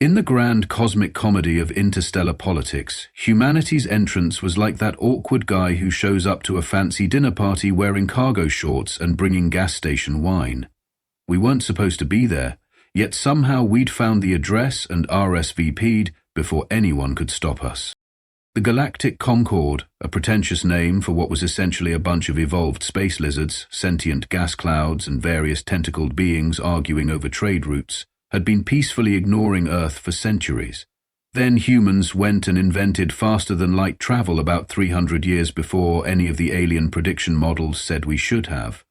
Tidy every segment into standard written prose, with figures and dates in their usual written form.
In the grand cosmic comedy of interstellar politics, humanity's entrance was like that awkward guy who shows up to a fancy dinner party wearing cargo shorts and bringing gas station wine. We weren't supposed to be there, yet somehow we'd found the address and RSVP'd before anyone could stop us. The Galactic Concord, a pretentious name for what was essentially a bunch of evolved space lizards, sentient gas clouds, and various tentacled beings arguing over trade routes, had been peacefully ignoring Earth for centuries. Then humans went and invented faster-than-light travel about 300 years before any of the alien prediction models said we should have.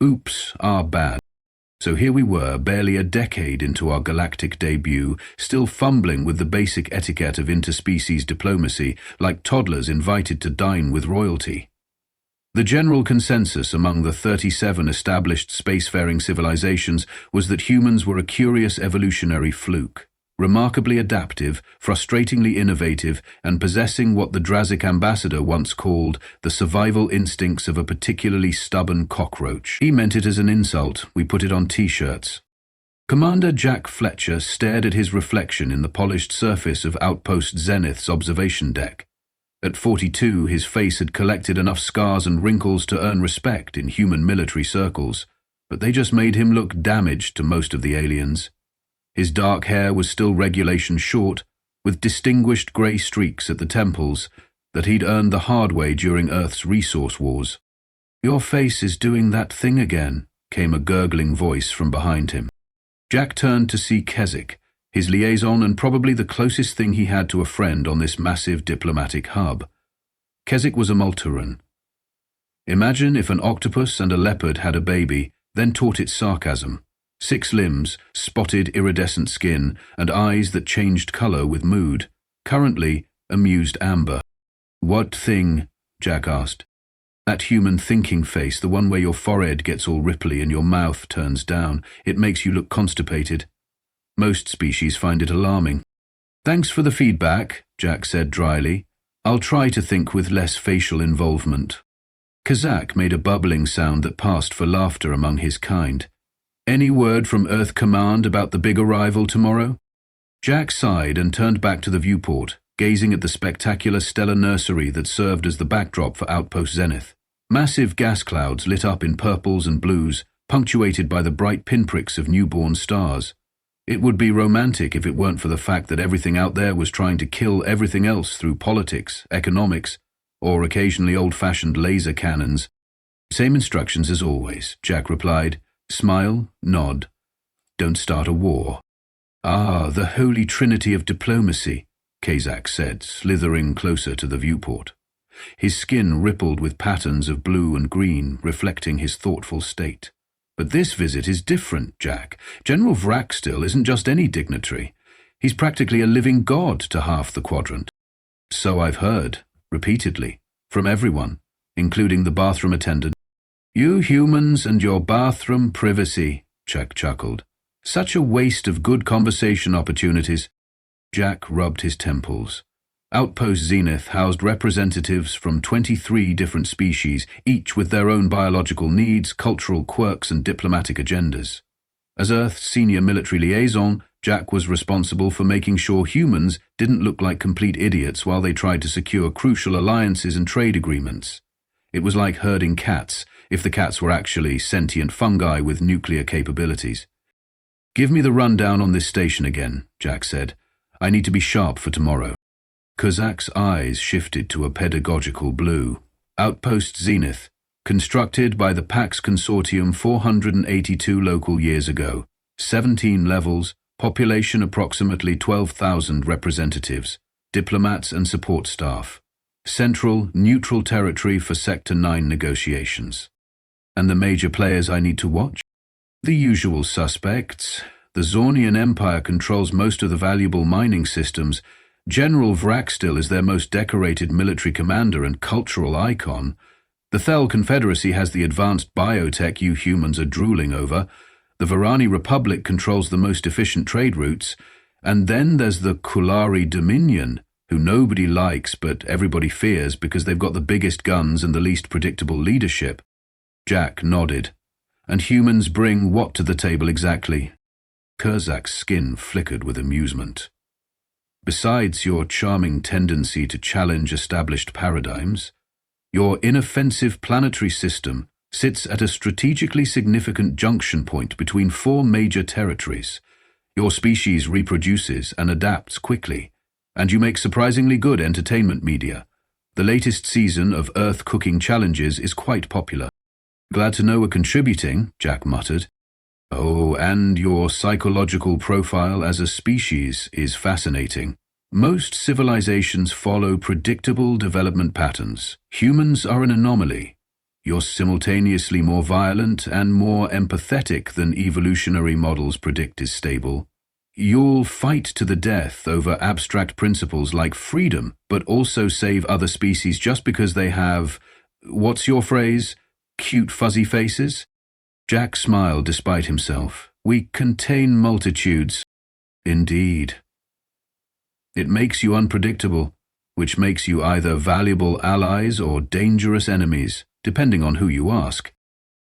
Oops, our bad. So here we were, barely a decade into our galactic debut, still fumbling with the basic etiquette of interspecies diplomacy, like toddlers invited to dine with royalty. The general consensus among the 37 established spacefaring civilizations was that humans were a curious evolutionary fluke, remarkably adaptive, frustratingly innovative, and possessing what the Kzak ambassador once called the survival instincts of a particularly stubborn cockroach. He meant it as an insult. We put it on t-shirts. Commander Jack Fletcher stared at his reflection in the polished surface of Outpost Zenith's observation deck. At 42, his face had collected enough scars and wrinkles to earn respect in human military circles, but they just made him look damaged to most of the aliens. His dark hair was still regulation short, with distinguished grey streaks at the temples that he'd earned the hard way during Earth's resource wars. "Your face is doing that thing again," came a gurgling voice from behind him. Jack turned to see Kzak, his liaison and probably the closest thing he had to a friend on this massive diplomatic hub. Kzak was a Mol'Taran. Imagine if an octopus and a leopard had a baby, then taught it sarcasm. 6 limbs, spotted iridescent skin, and eyes that changed color with mood. Currently, amused amber. "What thing?" Jack asked. "That human thinking face, the one where your forehead gets all ripply and your mouth turns down. It makes you look constipated. Most species find it alarming." "Thanks for the feedback," Jack said dryly. "I'll try to think with less facial involvement." Kzak made a bubbling sound that passed for laughter among his kind. "Any word from Earth Command about the big arrival tomorrow?" Jack sighed and turned back to the viewport, gazing at the spectacular stellar nursery that served as the backdrop for Outpost Zenith. Massive gas clouds lit up in purples and blues, punctuated by the bright pinpricks of newborn stars. It would be romantic if it weren't for the fact that everything out there was trying to kill everything else through politics, economics, or occasionally old-fashioned laser cannons. "Same instructions as always," Jack replied. "Smile, nod. Don't start a war." "Ah, the holy trinity of diplomacy," Kzak said, slithering closer to the viewport. His skin rippled with patterns of blue and green, reflecting his thoughtful state. "But this visit is different, Jack. General vrax'til isn't just any dignitary. He's practically a living god to half the quadrant." "So I've heard, repeatedly, from everyone, including the bathroom attendant." "You humans and your bathroom privacy," Jack chuckled. "Such a waste of good conversation opportunities." Jack rubbed his temples. Outpost Zenith housed representatives from 23 different species, each with their own biological needs, cultural quirks, and diplomatic agendas. As Earth's senior military liaison, Jack was responsible for making sure humans didn't look like complete idiots while they tried to secure crucial alliances and trade agreements. It was like herding cats, if the cats were actually sentient fungi with nuclear capabilities. "Give me the rundown on this station again," Jack said. "I need to be sharp for tomorrow." Kzak's eyes shifted to a pedagogical blue. Outpost Zenith, constructed by the Pax Consortium 482 local years ago. 17 levels, population approximately 12,000 representatives, diplomats and support staff. Central, neutral territory for Sector 9 negotiations. "And the major players I need to watch?" "The usual suspects. The Zornian Empire controls most of the valuable mining systems. General vrax'til is their most decorated military commander and cultural icon. The Thel Confederacy has the advanced biotech you humans are drooling over. The Varani Republic controls the most efficient trade routes. And then there's the Kulari Dominion, who nobody likes but everybody fears because they've got the biggest guns and the least predictable leadership." Jack nodded. "And humans bring what to the table exactly?" Kzak's skin flickered with amusement. Besides your charming tendency to challenge established paradigms, your inoffensive planetary system sits at a strategically significant junction point between four major territories. Your species reproduces and adapts quickly, and you make surprisingly good entertainment media. The latest season of Earth Cooking Challenges is quite popular. Glad to know we're contributing, Jack muttered. Oh, and your psychological profile as a species is fascinating. Most civilizations follow predictable development patterns. Humans are an anomaly. You're simultaneously more violent and more empathetic than evolutionary models predict is stable. You'll fight to the death over abstract principles like freedom, but also save other species just because they have, what's your phrase, cute fuzzy faces? Jack smiled despite himself. We contain multitudes. Indeed. It makes you unpredictable, which makes you either valuable allies or dangerous enemies, depending on who you ask.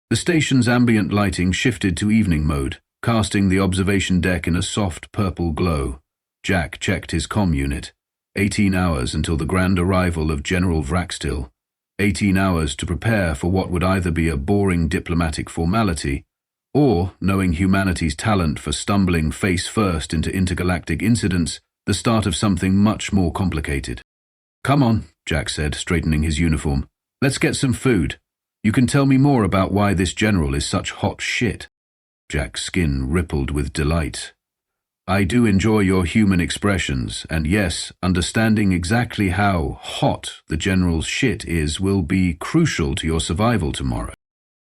The station's ambient lighting shifted to evening mode, casting the observation deck in a soft purple glow. Jack checked his comm unit. 18 hours until the grand arrival of General vrax'til. 18 hours to prepare for what would either be a boring diplomatic formality, or, knowing humanity's talent for stumbling face first into intergalactic incidents, the start of something much more complicated. Come on, Jack said, straightening his uniform. Let's get some food. You can tell me more about why this general is such hot shit. Jack's skin rippled with delight. I do enjoy your human expressions, and yes, understanding exactly how hot the general's shit is will be crucial to your survival tomorrow.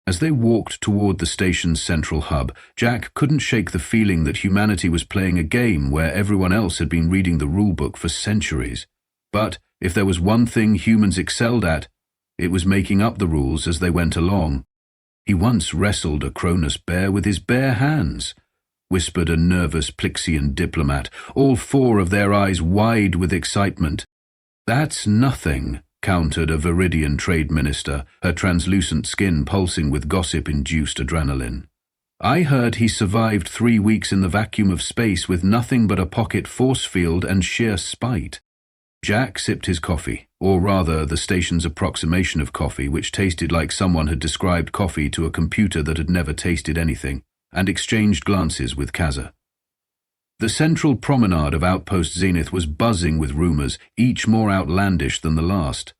As they walked toward the station's central hub, Jack couldn't shake the feeling that humanity was playing a game where everyone else had been reading the rulebook for centuries. But if there was one thing humans excelled at, it was making up the rules as they went along. He once wrestled a Cronus bear with his bare hands, whispered a nervous Plixian diplomat, all four of their eyes wide with excitement. That's nothing, countered a Viridian trade minister, her translucent skin pulsing with gossip-induced adrenaline. I heard he survived 3 weeks in the vacuum of space with nothing but a pocket force field and sheer spite. Jack sipped his coffee, or rather the station's approximation of coffee, which tasted like someone had described coffee to a computer that had never tasted anything, and exchanged glances with Kzak. The central promenade of Outpost Zenith was buzzing with rumors, each more outlandish than the last.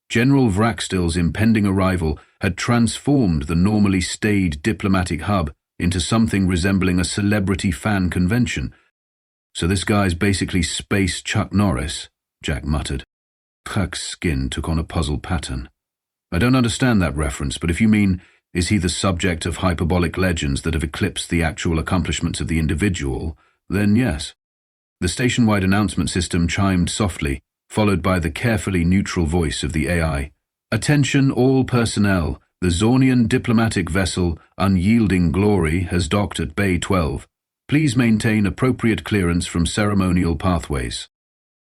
General vrax'til's impending arrival had transformed the normally staid diplomatic hub into something resembling a celebrity fan convention. So this guy's basically space Chuck Norris, Jack muttered. Kzak's skin took on a puzzled pattern. I don't understand that reference, but if you mean, is he the subject of hyperbolic legends that have eclipsed the actual accomplishments of the individual, then yes. The station-wide announcement system chimed softly, followed by the carefully neutral voice of the AI. Attention all personnel, the Zornian diplomatic vessel, Unyielding Glory, has docked at Bay 12. Please maintain appropriate clearance from ceremonial pathways.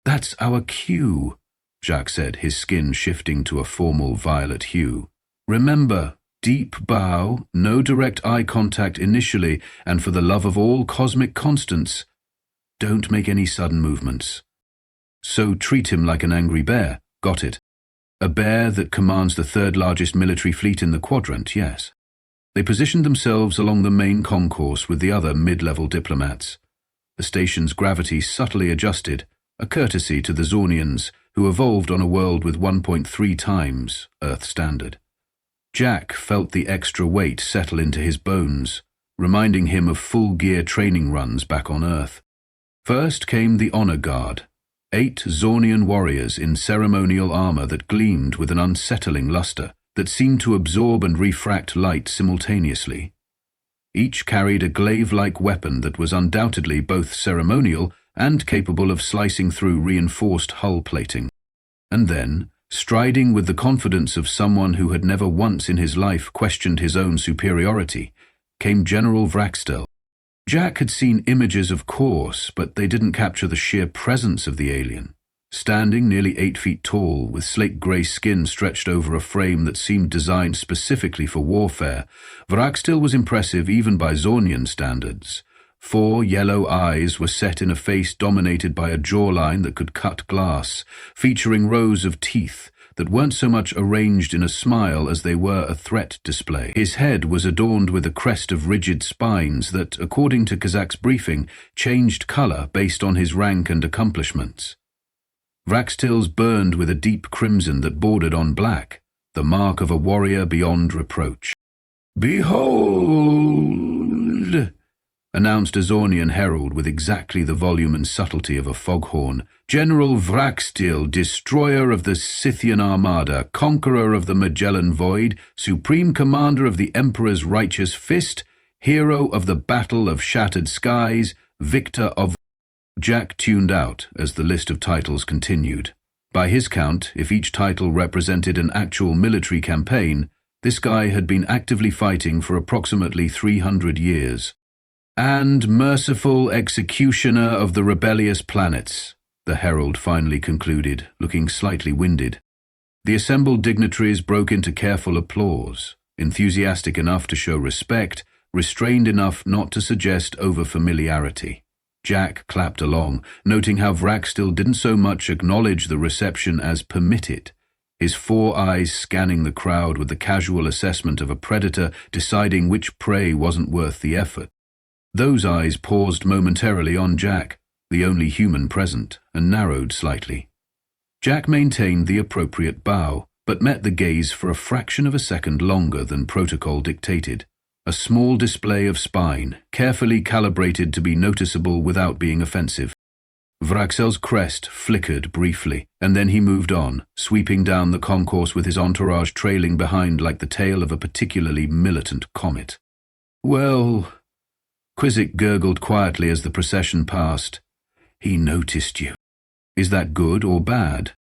That's our cue, Jack said, his skin shifting to a formal violet hue. Remember, deep bow, no direct eye contact initially, and for the love of all cosmic constants, don't make any sudden movements. So treat him like an angry bear, got it. A bear that commands the third largest military fleet in the quadrant, yes. They positioned themselves along the main concourse with the other mid-level diplomats. The station's gravity subtly adjusted, a courtesy to the Zornians, who evolved on a world with 1.3 times Earth standard. Jack felt the extra weight settle into his bones, reminding him of full-gear training runs back on Earth. First came the Honor Guard, 8 Zornian warriors in ceremonial armor that gleamed with an unsettling luster that seemed to absorb and refract light simultaneously. Each carried a glaive-like weapon that was undoubtedly both ceremonial and capable of slicing through reinforced hull plating. And then, striding with the confidence of someone who had never once in his life questioned his own superiority, came General vrax'til. Jack had seen images, of course, but they didn't capture the sheer presence of the alien. Standing nearly 8 feet tall, with slate-grey skin stretched over a frame that seemed designed specifically for warfare, vrax'til was impressive even by Zornian standards. 4 yellow eyes were set in a face dominated by a jawline that could cut glass, featuring rows of teeth that weren't so much arranged in a smile as they were a threat display. His head was adorned with a crest of rigid spines that, according to Kzak's briefing, changed color based on his rank and accomplishments. Vrax'tils burned with a deep crimson that bordered on black, the mark of a warrior beyond reproach. "Behold!" announced a Zornian herald with exactly the volume and subtlety of a foghorn. "General vrax'til, destroyer of the Scythian armada, conqueror of the Magellan Void, supreme commander of the Emperor's righteous fist, hero of the Battle of Shattered Skies, victor of—" Jack tuned out as the list of titles continued. By his count, if each title represented an actual military campaign, this guy had been actively fighting for approximately 300 years. "And merciful executioner of the rebellious planets," the herald finally concluded, looking slightly winded. The assembled dignitaries broke into careful applause, enthusiastic enough to show respect, restrained enough not to suggest over-familiarity. Jack clapped along, noting how vrax'til didn't so much acknowledge the reception as permit it, his 4 eyes scanning the crowd with the casual assessment of a predator deciding which prey wasn't worth the effort. Those eyes paused momentarily on Jack, the only human present, and narrowed slightly. Jack maintained the appropriate bow, but met the gaze for a fraction of a second longer than protocol dictated. A small display of spine, carefully calibrated to be noticeable without being offensive. Vrax'til's crest flickered briefly, and then he moved on, sweeping down the concourse with his entourage trailing behind like the tail of a particularly militant comet. "Well," Kzak gurgled quietly as the procession passed, "he noticed you. Is that good or bad?"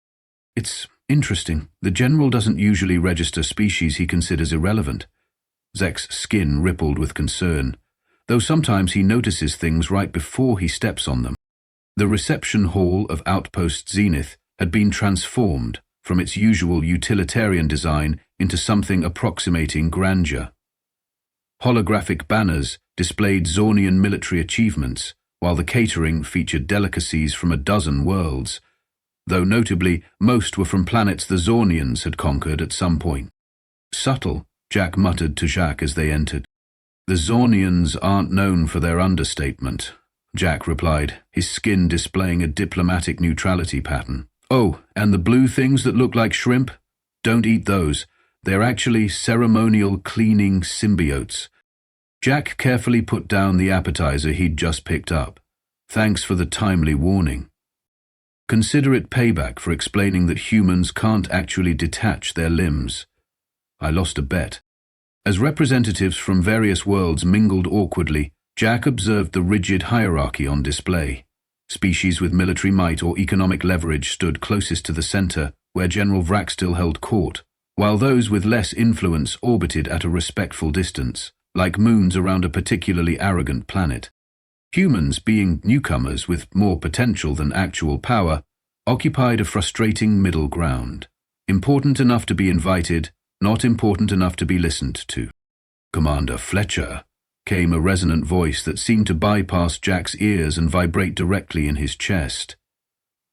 "It's interesting. The general doesn't usually register species he considers irrelevant." Kzak's skin rippled with concern, though sometimes he notices things right before he steps on them. The reception hall of Outpost Zenith had been transformed from its usual utilitarian design into something approximating grandeur. Holographic banners displayed Zornian military achievements, while the catering featured delicacies from a dozen worlds, though notably most were from planets the Zornians had conquered at some point. "Subtle," Jack muttered to Kzak as they entered. "The Zornians aren't known for their understatement," Jack replied, his skin displaying a diplomatic neutrality pattern. "Oh, and the blue things that look like shrimp? Don't eat those. They're actually ceremonial cleaning symbiotes." Jack carefully put down the appetizer he'd just picked up. "Thanks for the timely warning. Consider it payback for explaining that humans can't actually detach their limbs. I lost a bet." As representatives from various worlds mingled awkwardly, Jack observed the rigid hierarchy on display. Species with military might or economic leverage stood closest to the center, where General vrax'til held court, while those with less influence orbited at a respectful distance, like moons around a particularly arrogant planet. Humans, being newcomers with more potential than actual power, occupied a frustrating middle ground, important enough to be invited, not important enough to be listened to. "Commander Fletcher," came a resonant voice that seemed to bypass Jack's ears and vibrate directly in his chest.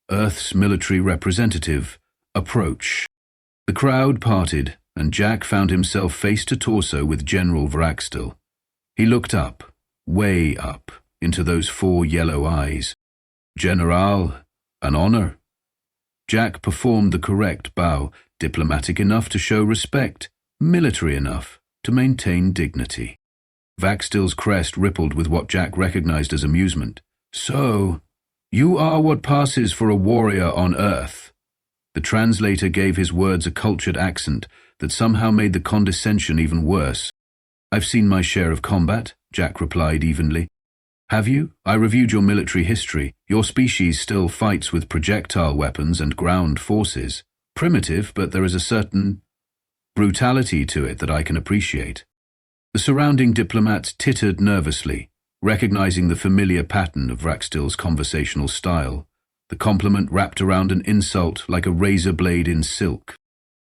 "Earth's military representative, approach." The crowd parted, and Jack found himself face to torso with General vrax'til. He looked up, way up, into those 4 yellow eyes. "General, an honor." Jack performed the correct bow, diplomatic enough to show respect, military enough to maintain dignity. Vrax'til's crest rippled with what Jack recognized as amusement. "So, you are what passes for a warrior on Earth." The translator gave his words a cultured accent that somehow made the condescension even worse. "I've seen my share of combat," Jack replied evenly. "Have you? I reviewed your military history. Your species still fights with projectile weapons and ground forces. Primitive, but there is a certain brutality to it that I can appreciate." The surrounding diplomats tittered nervously, recognizing the familiar pattern of vrax'til's conversational style, the compliment wrapped around an insult like a razor blade in silk.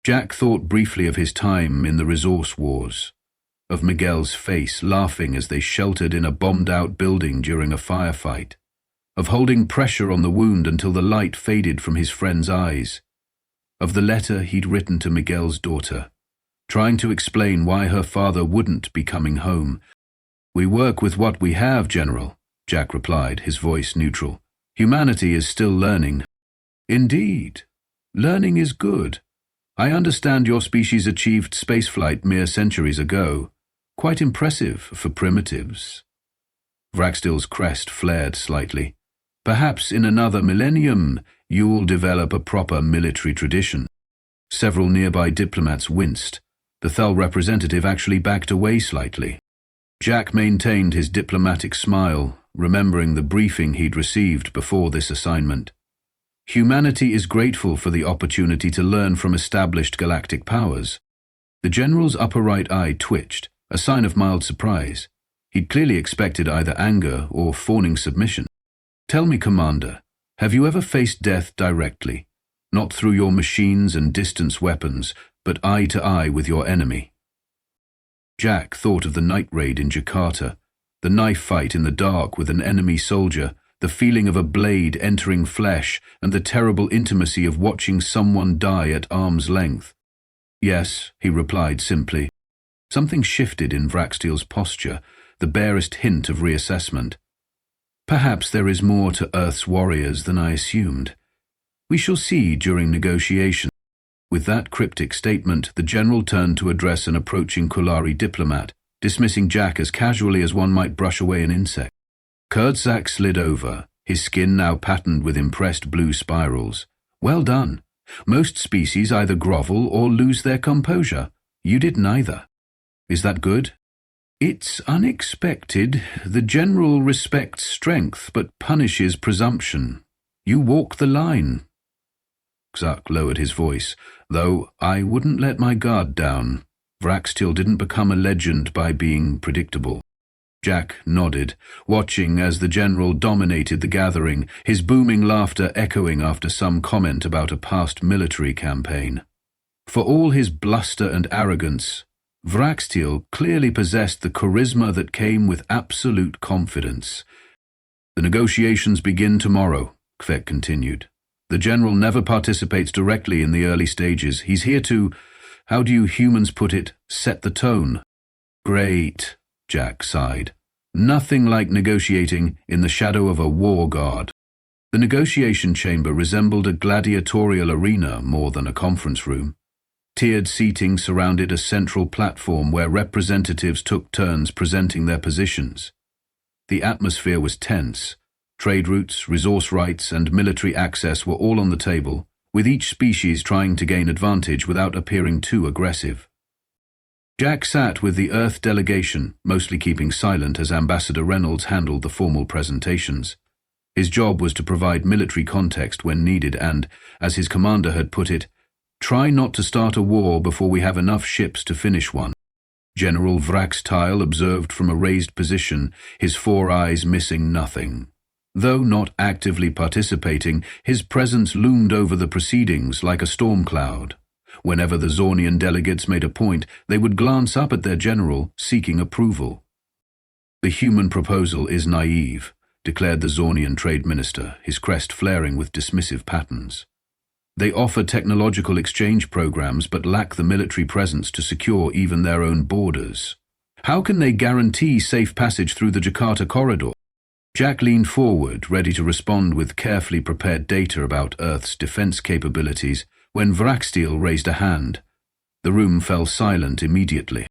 Jack thought briefly of his time in the resource wars. of Miguel's face laughing as they sheltered in a bombed-out building during a firefight, of holding pressure on the wound until the light faded from his friend's eyes, of the letter he'd written to Miguel's daughter, trying to explain why her father wouldn't be coming home. "We work with what we have, General," Jack replied, his voice neutral. "Humanity is still learning." "Indeed. Learning is good. I understand your species achieved spaceflight mere centuries ago. Quite impressive for primitives." vrax'til's crest flared slightly. "Perhaps in another millennium you'll develop a proper military tradition." Several nearby diplomats winced. The Thel representative actually backed away slightly. Jack maintained his diplomatic smile, remembering the briefing he'd received before this assignment. Humanity is grateful for the opportunity to learn from established galactic powers. The general's upper right eye twitched, a sign of mild surprise. He'd clearly expected either anger or fawning submission. "Tell me, Commander, have you ever faced death directly? Not through your machines and distance weapons, but eye to eye with your enemy?" Jack thought of the night raid in Jakarta, the knife fight in the dark with an enemy soldier, the feeling of a blade entering flesh, and the terrible intimacy of watching someone die at arm's length. "Yes," he replied simply. Something shifted in vrax'til's posture, the barest hint of reassessment. "Perhaps there is more to Earth's warriors than I assumed. We shall see during negotiation." With that cryptic statement, the general turned to address an approaching Kulari diplomat, dismissing Jack as casually as one might brush away an insect. Kzak slid over, his skin now patterned with impressed blue spirals. "Well done. Most species either grovel or lose their composure. You did neither. Is that good?" "It's unexpected. The general respects strength but punishes presumption. You walk the line." Kzak lowered his voice, "Though I wouldn't let my guard down. vrax'til didn't become a legend by being predictable." Jack nodded, watching as the general dominated the gathering, his booming laughter echoing after some comment about a past military campaign. For all his bluster and arrogance, vrax'til clearly possessed the charisma that came with absolute confidence. "The negotiations begin tomorrow," Kzak continued. "The general never participates directly in the early stages. He's here to, how do you humans put it, set the tone." "Great," Jack sighed. "Nothing like negotiating in the shadow of a war guard." The negotiation chamber resembled a gladiatorial arena more than a conference room. Tiered seating surrounded a central platform where representatives took turns presenting their positions. The atmosphere was tense. Trade routes, resource rights, and military access were all on the table, with each species trying to gain advantage without appearing too aggressive. Jack sat with the Earth delegation, mostly keeping silent as Ambassador Reynolds handled the formal presentations. His job was to provide military context when needed and, as his commander had put it, try not to start a war before we have enough ships to finish one. General vrax'til observed from a raised position, his four eyes missing nothing. Though not actively participating, his presence loomed over the proceedings like a storm cloud. Whenever the Zornian delegates made a point, they would glance up at their general, seeking approval. "The human proposal is naive," declared the Zornian trade minister, his crest flaring with dismissive patterns. "They offer technological exchange programs but lack the military presence to secure even their own borders. How can they guarantee safe passage through the Jakarta corridor?" Jack leaned forward, ready to respond with carefully prepared data about Earth's defense capabilities, when vrax'til raised a hand. The room fell silent immediately.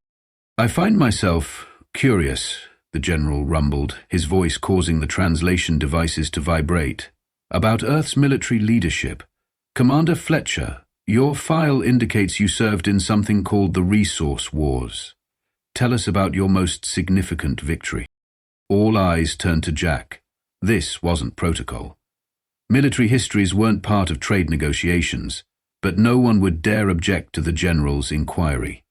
"I find myself curious," the general rumbled, his voice causing the translation devices to vibrate, "about Earth's military leadership. Commander Fletcher, your file indicates you served in something called the Resource Wars. Tell us about your most significant victory." All eyes turned to Jack. This wasn't protocol. Military histories weren't part of trade negotiations, but no one would dare object to the general's inquiry.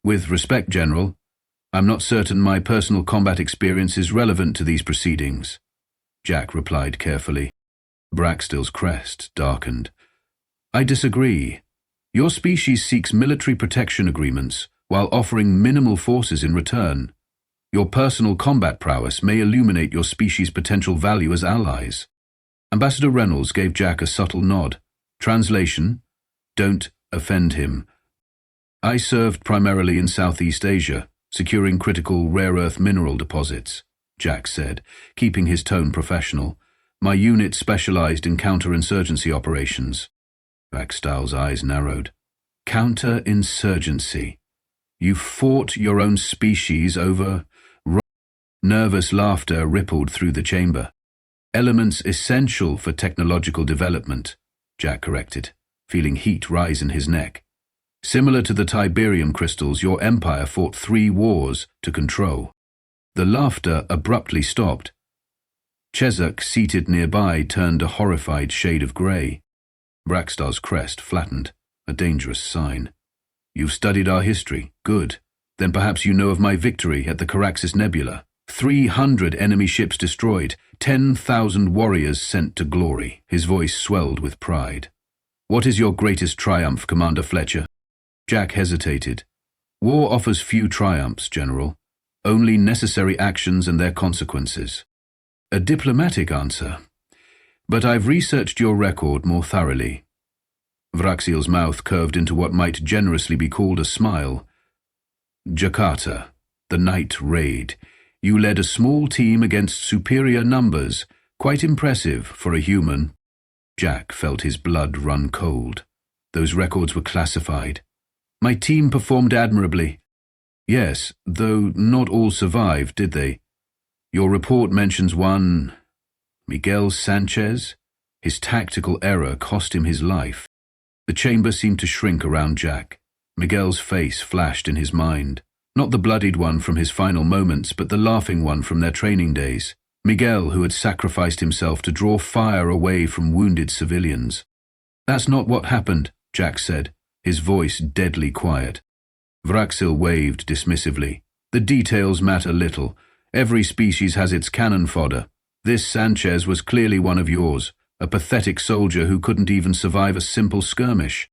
"With respect, General, I'm not certain my personal combat experience is relevant to these proceedings," Jack replied carefully. vrax'til's crest darkened. "I disagree. Your species seeks military protection agreements, while offering minimal forces in return. Your personal combat prowess may illuminate your species' potential value as allies. Ambassador Reynolds gave Jack a subtle nod. Translation: don't offend him. I served primarily in Southeast Asia, securing critical rare earth mineral deposits, Jack said, keeping his tone professional. My unit specialized in counterinsurgency operations. vrax'til's eyes narrowed. Counterinsurgency. You fought your own species over... Nervous laughter rippled through the chamber. Elements essential for technological development, Jack corrected, feeling heat rise in his neck. Similar to the Tiberium crystals, your empire fought 3 wars to control. The laughter abruptly stopped. Kzak, seated nearby, turned a horrified shade of grey. vrax'til's crest flattened, a dangerous sign. You've studied our history. Good. Then perhaps you know of my victory at the Kzak Nebula. 300 enemy ships destroyed, 10,000 warriors sent to glory. His voice swelled with pride. What is your greatest triumph, Commander Fletcher? Jack hesitated. War offers few triumphs, General. Only necessary actions and their consequences. A diplomatic answer. But I've researched your record more thoroughly. vrax'til's mouth curved into what might generously be called a smile. Jakarta, the night raid. You led a small team against superior numbers, quite impressive for a human. Jack felt his blood run cold. Those records were classified. My team performed admirably. Yes, though not all survived, did they? Your report mentions one... Miguel Sanchez? His tactical error cost him his life. The chamber seemed to shrink around Jack. Miguel's face flashed in his mind. Not the bloodied one from his final moments, but the laughing one from their training days. Miguel, who had sacrificed himself to draw fire away from wounded civilians. That's not what happened, Jack said, his voice deadly quiet. vrax'til waved dismissively. The details matter little. Every species has its cannon fodder. This Sanchez was clearly one of yours, a pathetic soldier who couldn't even survive a simple skirmish.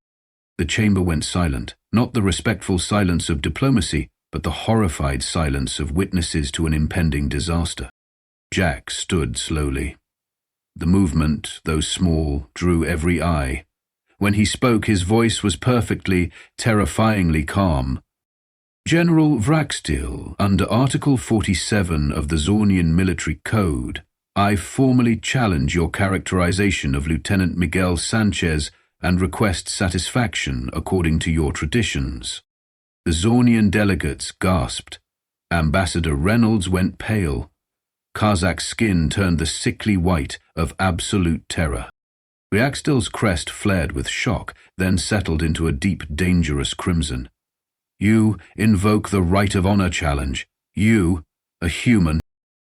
The chamber went silent, not the respectful silence of diplomacy, but the horrified silence of witnesses to an impending disaster. Jack stood slowly. The movement, though small, drew every eye. When he spoke, his voice was perfectly, terrifyingly calm. General vrax'til, under Article 47 of the Zornian Military Code, I formally challenge your characterization of Lieutenant Miguel Sanchez and request satisfaction according to your traditions. The Zornian delegates gasped. Ambassador Reynolds went pale. Kzak's skin turned the sickly white of absolute terror. vrax'til's crest flared with shock, then settled into a deep, dangerous crimson. You invoke the right of honor challenge. You, a human.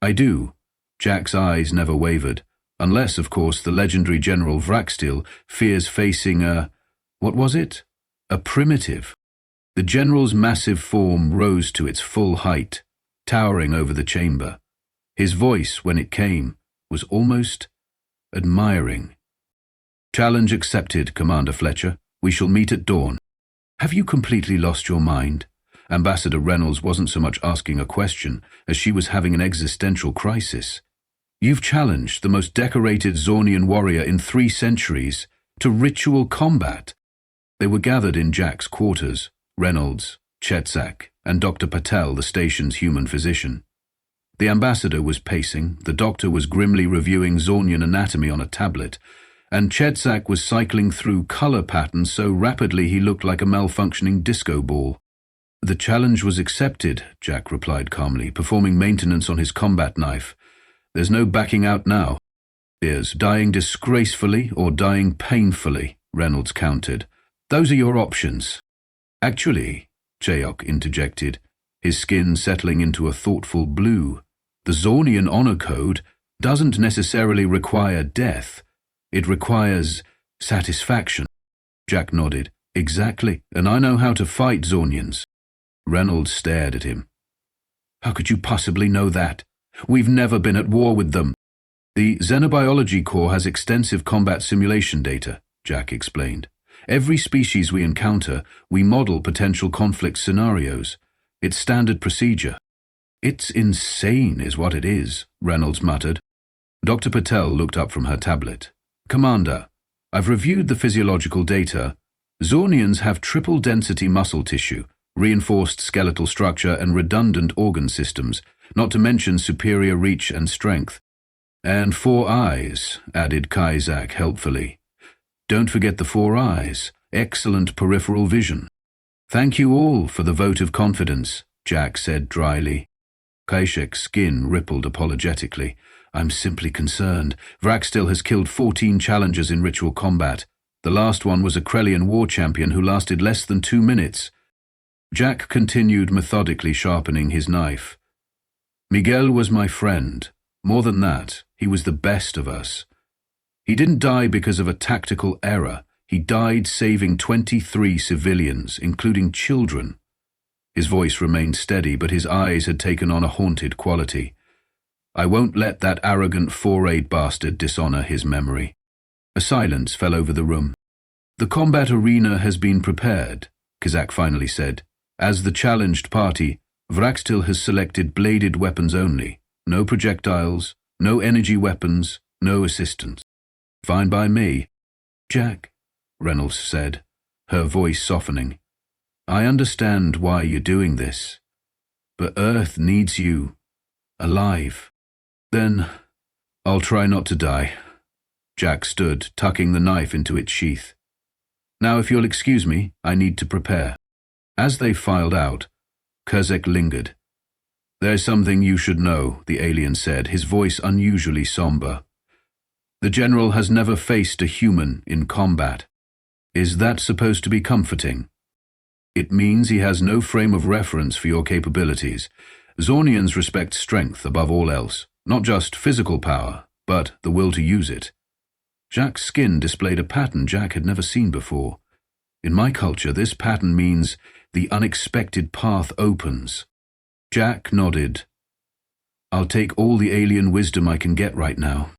I do. Jack's eyes never wavered, unless, of course, the legendary General vrax'til fears facing a... what was it? A primitive. The general's massive form rose to its full height, towering over the chamber. His voice, when it came, was almost admiring. Challenge accepted, Commander Fletcher. We shall meet at dawn. Have you completely lost your mind? Ambassador Reynolds wasn't so much asking a question as she was having an existential crisis. You've challenged the most decorated Zornian warrior in 3 centuries to ritual combat. They were gathered in Jack's quarters, Reynolds, Kzak, and Dr. Patel, the station's human physician. The ambassador was pacing, the doctor was grimly reviewing Zornian anatomy on a tablet, and Kzak was cycling through color patterns so rapidly he looked like a malfunctioning disco ball. The challenge was accepted, Jack replied calmly, performing maintenance on his combat knife. There's no backing out now. There's dying disgracefully or dying painfully, Reynolds countered. Those are your options. Actually, Kzak interjected, his skin settling into a thoughtful blue, the Zornian honor code doesn't necessarily require death. It requires satisfaction. Jack nodded. Exactly, and I know how to fight Zornians. Reynolds stared at him. How could you possibly know that? We've never been at war with them. The Xenobiology Corps has extensive combat simulation data, Jack explained. Every species we encounter, we model potential conflict scenarios. It's standard procedure. It's insane is what it is, Reynolds muttered. Dr. Patel looked up from her tablet. Commander, I've reviewed the physiological data. Zornians have triple-density muscle tissue, reinforced skeletal structure and redundant organ systems, not to mention superior reach and strength. And 4 eyes, added Kzak helpfully. Don't forget the 4 eyes. Excellent peripheral vision. Thank you all for the vote of confidence, Jack said dryly. Kzak's skin rippled apologetically. I'm simply concerned. vrax'til has killed 14 challengers in ritual combat. The last one was a Krellian war champion who lasted less than 2 minutes. Jack continued methodically sharpening his knife. Miguel was my friend. More than that, he was the best of us. He didn't die because of a tactical error. He died saving 23 civilians, including children. His voice remained steady, but his eyes had taken on a haunted quality. I won't let that arrogant four-eyed bastard dishonor his memory. A silence fell over the room. The combat arena has been prepared, Kzak finally said. As the challenged party, vrax'til has selected bladed weapons only. No projectiles, no energy weapons, no assistance. Fine by me. Jack, Reynolds said, her voice softening. I understand why you're doing this, but Earth needs you alive. Then I'll try not to die. Jack stood, tucking the knife into its sheath. Now, if you'll excuse me, I need to prepare. As they filed out, Kzak lingered. There's something you should know, the alien said, his voice unusually somber. The general has never faced a human in combat. Is that supposed to be comforting? It means he has no frame of reference for your capabilities. Zornians respect strength above all else, not just physical power, but the will to use it. Jack's skin displayed a pattern Jack had never seen before. In my culture, this pattern means the unexpected path opens. Jack nodded. I'll take all the alien wisdom I can get right now.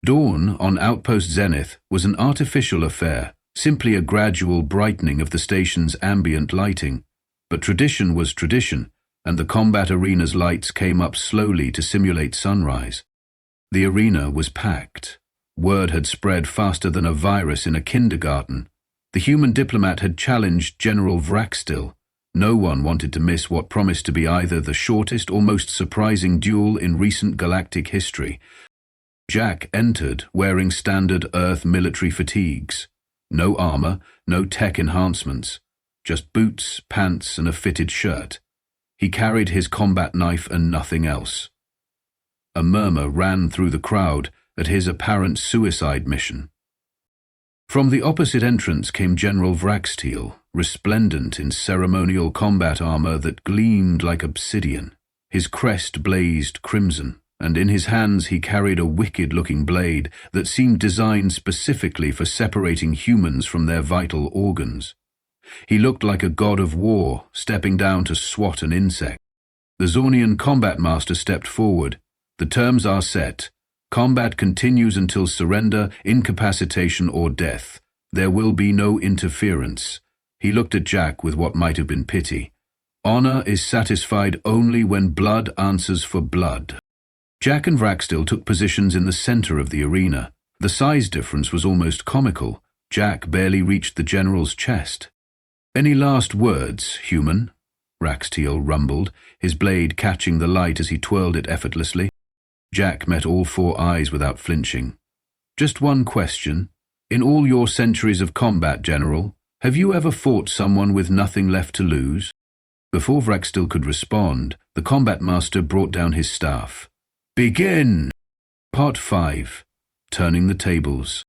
Dawn on Outpost Zenith was an artificial affair, simply a gradual brightening of the station's ambient lighting. But tradition was tradition, and the combat arena's lights came up slowly to simulate sunrise. The arena was packed. Word had spread faster than a virus in a kindergarten. The human diplomat had challenged General vrax'til. No one wanted to miss what promised to be either the shortest or most surprising duel in recent galactic history. Jack entered wearing standard Earth military fatigues. No armor, no tech enhancements. Just boots, pants, and a fitted shirt. He carried his combat knife and nothing else. A murmur ran through the crowd at his apparent suicide mission. From the opposite entrance came General vrax'til, resplendent in ceremonial combat armor that gleamed like obsidian. His crest blazed crimson, and in his hands he carried a wicked-looking blade that seemed designed specifically for separating humans from their vital organs. He looked like a god of war, stepping down to swat an insect. The Zornian combat master stepped forward. The terms are set. Combat continues until surrender, incapacitation, or death. There will be no interference. He looked at Jack with what might have been pity. Honor is satisfied only when blood answers for blood. Jack and vrax'til took positions in the center of the arena. The size difference was almost comical. Jack barely reached the general's chest. Any last words, human? vrax'til rumbled, his blade catching the light as he twirled it effortlessly. Jack met all 4 eyes without flinching. Just one question. In all your centuries of combat, General, have you ever fought someone with nothing left to lose? Before vrax'til could respond, the combat master brought down his staff. Begin! Part 5. Turning the tables.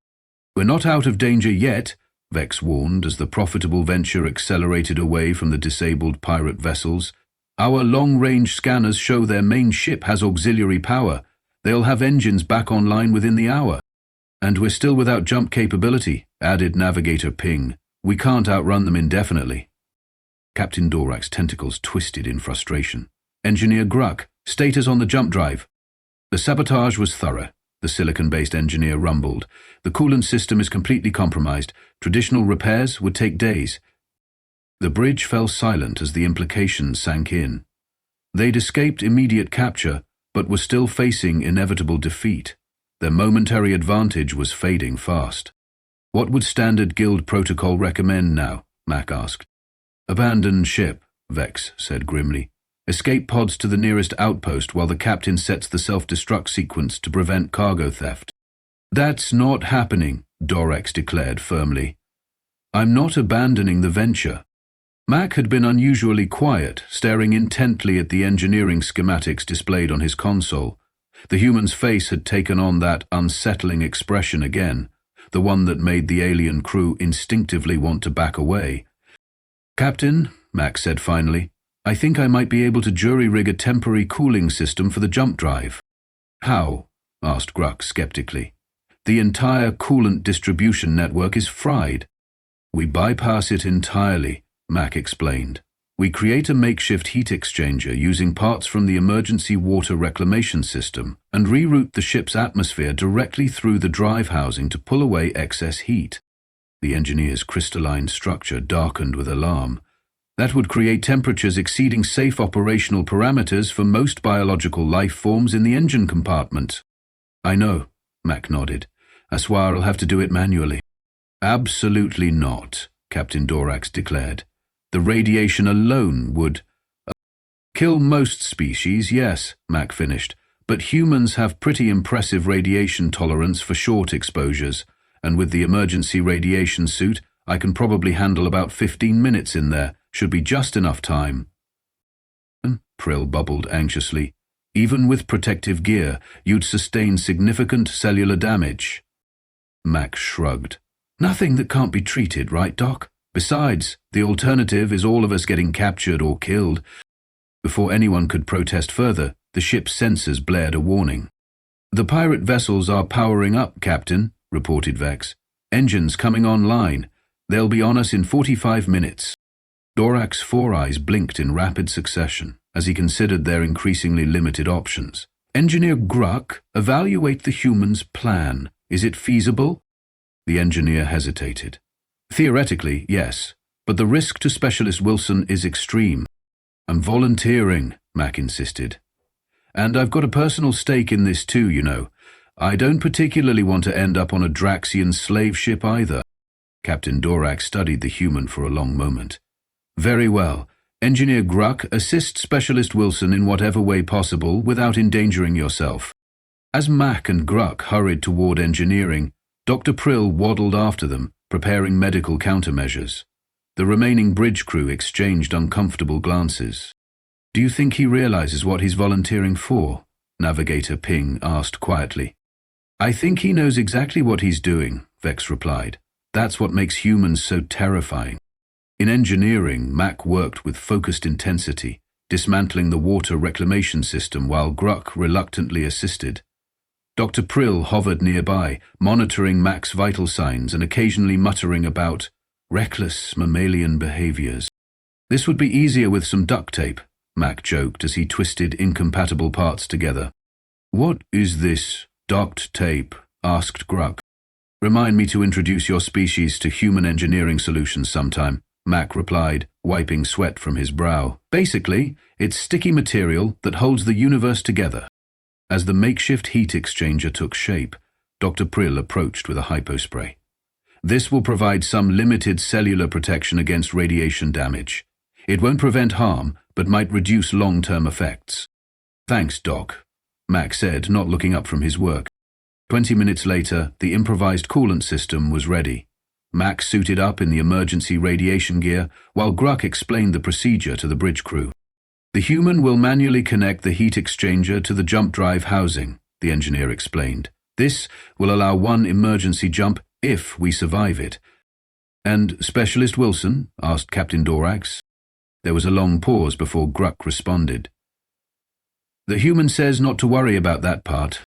We're not out of danger yet, Vex warned as the profitable venture accelerated away from the disabled pirate vessels. Our long-range scanners show their main ship has auxiliary power. They'll have engines back online within the hour. And we're still without jump capability, added Navigator Ping. We can't outrun them indefinitely. Captain Dorak's tentacles twisted in frustration. Engineer Gruck, status on the jump drive. The sabotage was thorough. the silicon-based engineer rumbled. "The coolant system is completely compromised. Traditional repairs would take days." The bridge fell silent as the implications sank in. They'd escaped immediate capture, but were still facing inevitable defeat. Their momentary advantage was fading fast. "What would Standard Guild Protocol recommend now?" Mac asked. "Abandon ship," Vex said grimly. "Escape pods to the nearest outpost while the captain sets the self-destruct sequence to prevent cargo theft." "That's not happening," Dorax declared firmly. "I'm not abandoning the venture." Mac had been unusually quiet, staring intently at the engineering schematics displayed on his console. The human's face had taken on that unsettling expression again, the one that made the alien crew instinctively want to back away. "Captain," Mac said finally, "I think I might be able to jury-rig a temporary cooling system for the jump drive." "How?" asked Gruk skeptically. "The entire coolant distribution network is fried." "We bypass it entirely," Mac explained. "We create a makeshift heat exchanger using parts from the emergency water reclamation system and reroute the ship's atmosphere directly through the drive housing to pull away excess heat." The engineer's crystalline structure darkened with alarm. "That would create temperatures exceeding safe operational parameters for most biological life forms in the engine compartment." "I know," Mac nodded. "Aswar'll have to do it manually." "Absolutely not," Captain Dorax declared. "The radiation alone would kill most species, yes," Mac finished, "but humans have pretty impressive radiation tolerance for short exposures, and with the emergency radiation suit, I can probably handle about 15 minutes in there. Should be just enough time." Prill bubbled anxiously. "Even with protective gear, you'd sustain significant cellular damage." Mac shrugged. "Nothing that can't be treated, right, Doc? Besides, the alternative is all of us getting captured or killed." Before anyone could protest further, the ship's sensors blared a warning. "The pirate vessels are powering up, Captain," reported Vex. "Engines coming online. They'll be on us in 45 minutes. Dorak's four eyes blinked in rapid succession as he considered their increasingly limited options. "Engineer Gruk, evaluate the human's plan. Is it feasible?" The engineer hesitated. "Theoretically, yes, but the risk to Specialist Wilson is extreme." "I'm volunteering," Mac insisted. "And I've got a personal stake in this too, you know. I don't particularly want to end up on a Draxian slave ship either." Captain Dorak studied the human for a long moment. "Very well. Engineer Gruk, assist Specialist Wilson in whatever way possible without endangering yourself." As Mac and Gruk hurried toward engineering, Dr. Prill waddled after them, preparing medical countermeasures. The remaining bridge crew exchanged uncomfortable glances. "Do you think he realizes what he's volunteering for?" Navigator Ping asked quietly. "I think he knows exactly what he's doing," Vex replied. "That's what makes humans so terrifying." In engineering, Mac worked with focused intensity, dismantling the water reclamation system while Gruk reluctantly assisted. Dr. Prill hovered nearby, monitoring Mac's vital signs and occasionally muttering about reckless mammalian behaviors. "This would be easier with some duct tape," Mac joked as he twisted incompatible parts together. "What is this duct tape?" asked Gruk. "Remind me to introduce your species to human engineering solutions sometime," Mac replied, wiping sweat from his brow. "Basically, it's sticky material that holds the universe together." As the makeshift heat exchanger took shape, Dr. Prill approached with a hypospray. "This will provide some limited cellular protection against radiation damage. It won't prevent harm, but might reduce long-term effects." "Thanks, Doc," Mac said, not looking up from his work. 20 minutes later, the improvised coolant system was ready. Mac suited up in the emergency radiation gear, while Gruk explained the procedure to the bridge crew. "The human will manually connect the heat exchanger to the jump drive housing," the engineer explained. "This will allow one emergency jump if we survive it." "And Specialist Wilson?" asked Captain Dorax. There was a long pause before Gruk responded. "The human says not to worry about that part.